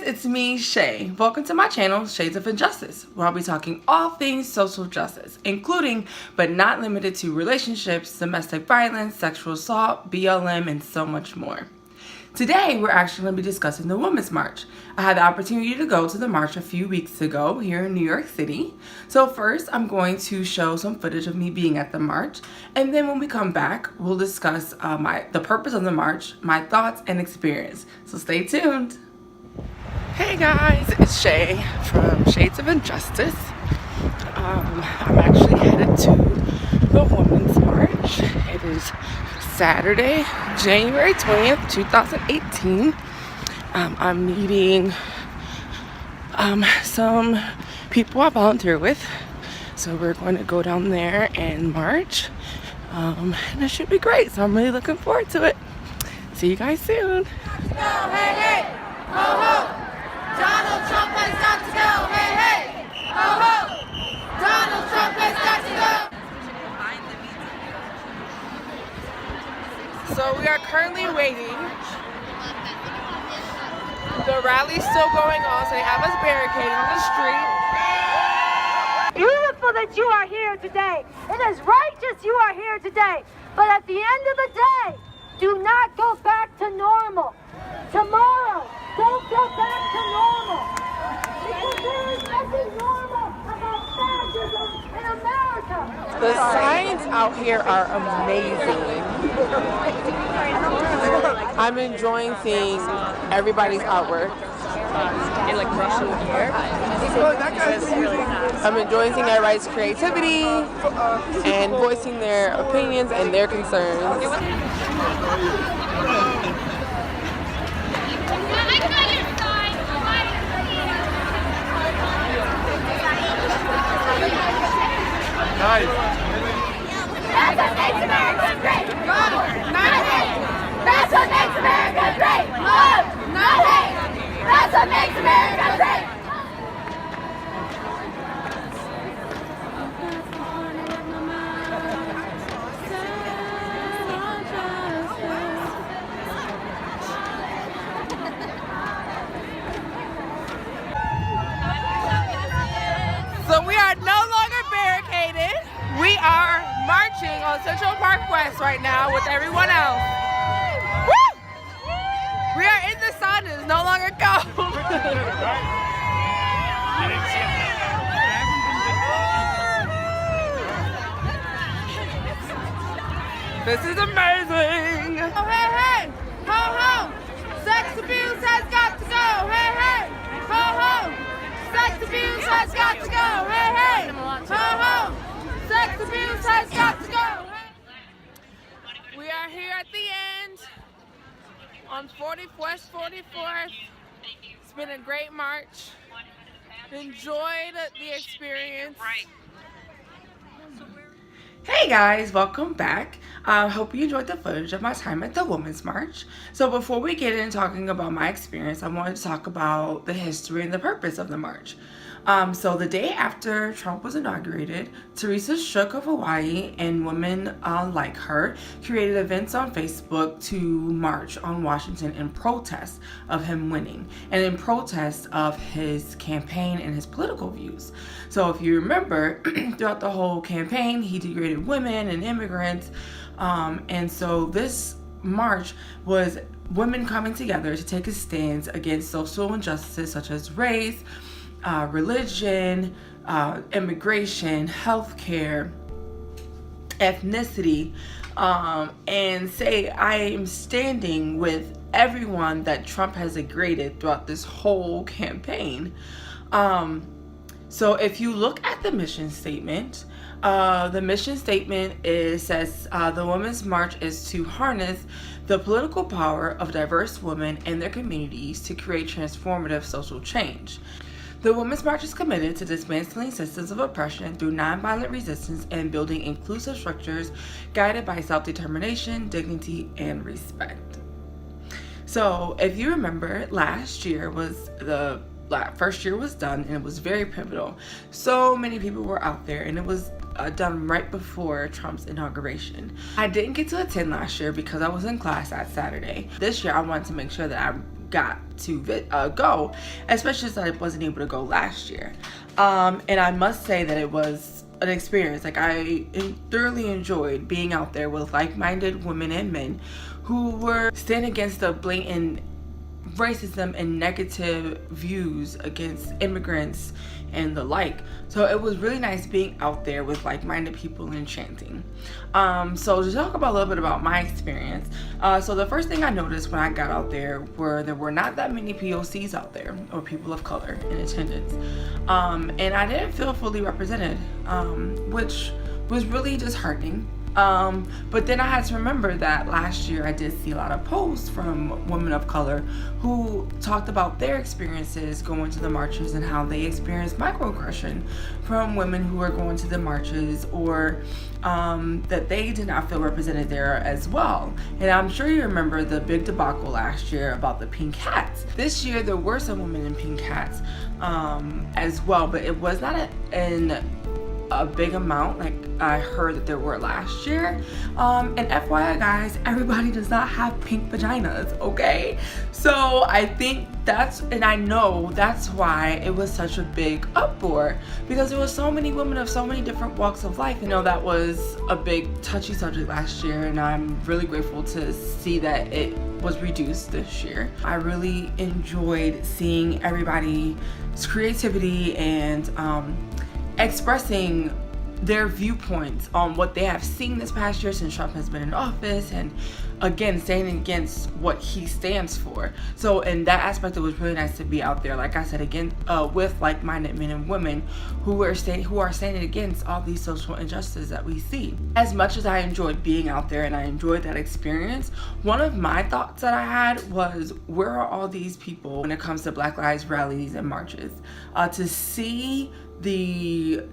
it's me, Shay. Welcome to my channel, Shades of Injustice, where I'll be talking all things social justice, including but not limited to relationships, domestic violence, sexual assault, BLM, and so much more. Today, we're actually going to be discussing the Women's March. I had the opportunity to go to the march a few weeks ago here in New York City. So first, I'm going to show some footage of me being at the march, and then when we come back, we'll discuss the purpose of the march, my thoughts, and experience. So stay tuned. Hey guys, it's Shay from Shades of Injustice. I'm actually headed to the Women's March. It is Saturday, January 20th, 2018. I'm meeting some people I volunteer with. So we're going to go down there and march. And it should be great. So I'm really looking forward to it. See you guys soon. Go, hey, hey, ho, ho. Donald Trump has got to go, hey, hey, ho, ho. Donald Trump has got to go. So we are currently waiting. The rally's still going on, so they have us barricaded on the street. Beautiful that you are here today. It is righteous you are here today. But at the end of the day, do not go back to normal. Tomorrow, don't go back to normal. Because there is nothing normal about fascism in America. The signs out here are amazing. I'm enjoying seeing everybody's artwork. In like Russian gear. I'm enjoying seeing everybody's creativity and voicing their opinions and their concerns. That's what makes America great. Love, not hate. That's what makes America great. Love, not hate. That's what makes America great. So we are no longer barricaded. We are marching on Central Park West right now with everyone else. Woo! We are in the sun. It's no longer cold. This is amazing. Oh, hey, hey, ho, ho. Sex abuse has got to go. Hey, hey, ho, ho. Sex abuse has got to go. Hey, hey, ho, ho. Sex abuse has got to go. We are here at the end on West 44th. It's been a great march. Enjoyed the experience. Hey guys, welcome back. I hope you enjoyed the footage of my time at the Women's March. So before we get into talking about my experience, I wanted to talk about the history and the purpose of the march. So the day after Trump was inaugurated, Teresa Shook of Hawaii and women like her created events on Facebook to march on Washington in protest of him winning and in protest of his campaign and his political views. So if you remember, throughout the whole campaign, he degraded women and immigrants. And so this march was women coming together to take a stance against social injustices such as race, religion, immigration, healthcare, ethnicity, and say I am standing with everyone that Trump has degraded throughout this whole campaign. So if you look at the mission statement, says the Women's March is to harness the political power of diverse women and their communities to create transformative social change. The Women's March is committed to dismantling systems of oppression through nonviolent resistance and building inclusive structures guided by self-determination, dignity, and respect. So if you remember, last year was the first year was done and it was very pivotal. So many people were out there and it was done right before Trump's inauguration. I didn't get to attend last year because I was in class that Saturday. This year I wanted to make sure that I got to go, especially since I wasn't able to go last year. And I must say that it was an experience. Like, I thoroughly enjoyed being out there with like-minded women and men who were standing against the blatant racism and negative views against immigrants and the like. So it was really nice being out there with like-minded people and chanting. So to talk about a little bit about my experience, so the first thing I noticed when I got out there were not that many POCs out there, or people of color, in attendance, and I didn't feel fully represented, which was really disheartening. But then I had to remember that last year I did see a lot of posts from women of color who talked about their experiences going to the marches and how they experienced microaggression from women who were going to the marches, or that they did not feel represented there as well. And I'm sure you remember the big debacle last year about the pink hats. This year there were some women in pink hats as well, but it was not in a big amount like I heard that there were last year. And FYI guys, everybody does not have pink vaginas, okay? So I think and I know that's why it was such a big uproar, because there was so many women of so many different walks of life. You know, that was a big touchy subject last year, and I'm really grateful to see that it was reduced this year. I really enjoyed seeing everybody's creativity and expressing their viewpoints on what they have seen this past year since Trump has been in office, and again standing against what he stands for. So in that aspect, it was really nice to be out there, like I said, again, with like-minded men and women who are standing against all these social injustices that we see. As much as I enjoyed being out there and I enjoyed that experience, one of my thoughts that I had was, where are all these people when it comes to Black Lives rallies and marches? To see the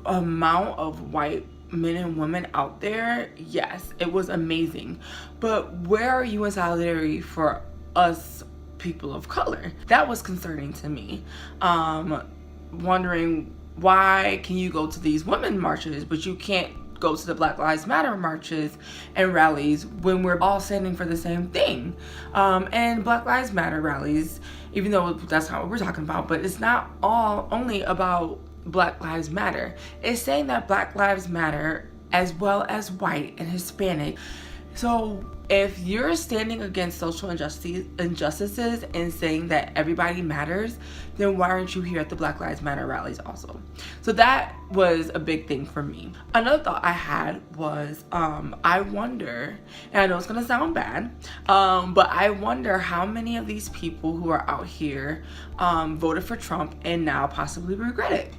amount of white men and women out there, yes, it was amazing, but where are you in solidarity for us people of color? That was concerning to me. Wondering, why can you go to these women marches but you can't go to the Black Lives Matter marches and rallies when we're all standing for the same thing? And Black Lives Matter rallies, even though that's not what we're talking about, but it's not only about Black Lives Matter. It's saying that Black Lives Matter as well as white and Hispanic. So if you're standing against social injustices and saying that everybody matters, then why aren't you here at the Black Lives Matter rallies also? So that was a big thing for me. Another thought I had was, I wonder, and I know it's gonna sound bad, but I wonder how many of these people who are out here voted for Trump and now possibly regret it.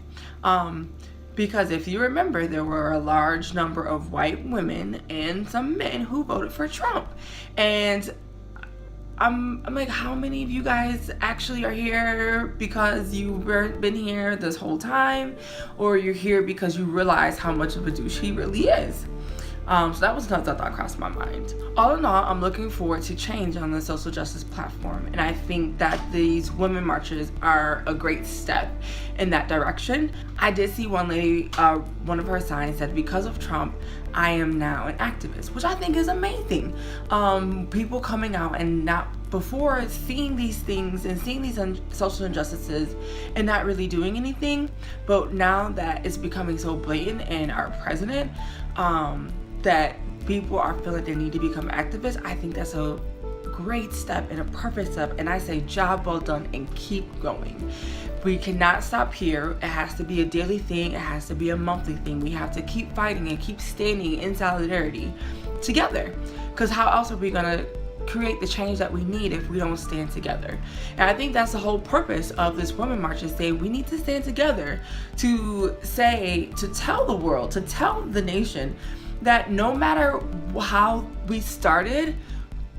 Because if you remember, there were a large number of white women and some men who voted for Trump. And I'm like, how many of you guys actually are here because you've been here this whole time, or you're here because you realize how much of a douche he really is? So that was another thought that crossed my mind. All in all, I'm looking forward to change on the social justice platform, and I think that these women marches are a great step in that direction. I did see one lady, one of her signs said, "Because of Trump, I am now an activist," which I think is amazing. People coming out and not before seeing these things and seeing these social injustices and not really doing anything, but now that it's becoming so blatant in our president, that people are feeling they need to become activists. I think that's a great step and a perfect step, and I say job well done and keep going. We cannot stop here. It has to be a daily thing. It has to be a monthly thing. We have to keep fighting and keep standing in solidarity together, because how else are we gonna create the change that we need if we don't stand together? And I think that's the whole purpose of this women march, is saying we need to stand together to tell the world, to tell the nation that no matter how we started,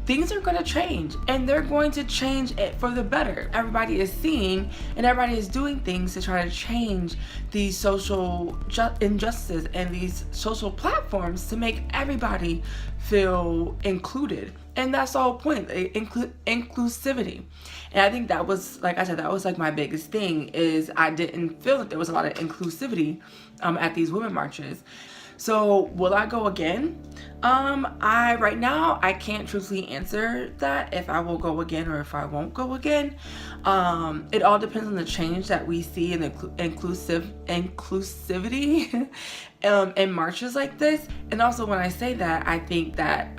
things are going to change, and they're going to change it for the better. Everybody is seeing and everybody is doing things to try to change these social injustices and these social platforms to make everybody feel included. And that's the whole point, inclusivity. And I think that was, like I said, that was like my biggest thing, is I didn't feel that there was a lot of inclusivity at these women marches. So will I go again? Right now I can't truthfully answer that if I will go again or if I won't go again. It all depends on the change that we see in the inclusivity in marches like this. And also when I say that, I think that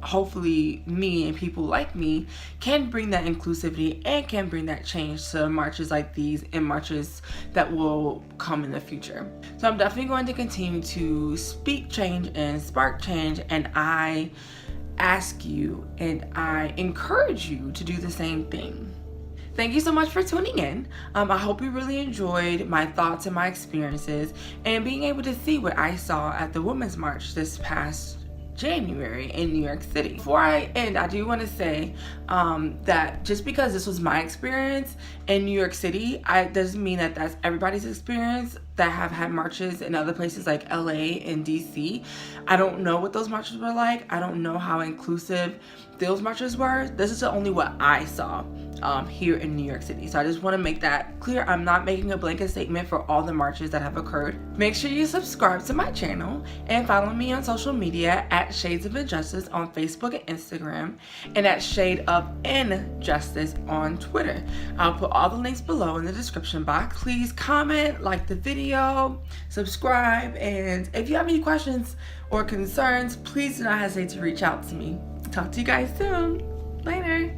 hopefully me and people like me can bring that inclusivity and can bring that change to marches like these and marches that will come in the future. So I'm definitely going to continue to speak change and spark change, and I ask you and I encourage you to do the same thing. Thank you so much for tuning in. I hope you really enjoyed my thoughts and my experiences and being able to see what I saw at the Women's March this past January in New York City. Before I end, I do want to say that just because this was my experience in New York City, doesn't mean that that's everybody's experience that have had marches in other places like LA and DC. I don't know what those marches were like. I don't know how inclusive those marches were. This is only what I saw here in New York City. So I just want to make that clear. I'm not making a blanket statement for all the marches that have occurred. Make sure you subscribe to my channel and follow me on social media at Shades of Injustice on Facebook and Instagram, and at Shade of Injustice on Twitter. I'll put all the links below in the description box. Please comment, like the video, subscribe, and if you have any questions or concerns, please do not hesitate to reach out to me. Talk to you guys soon. Later.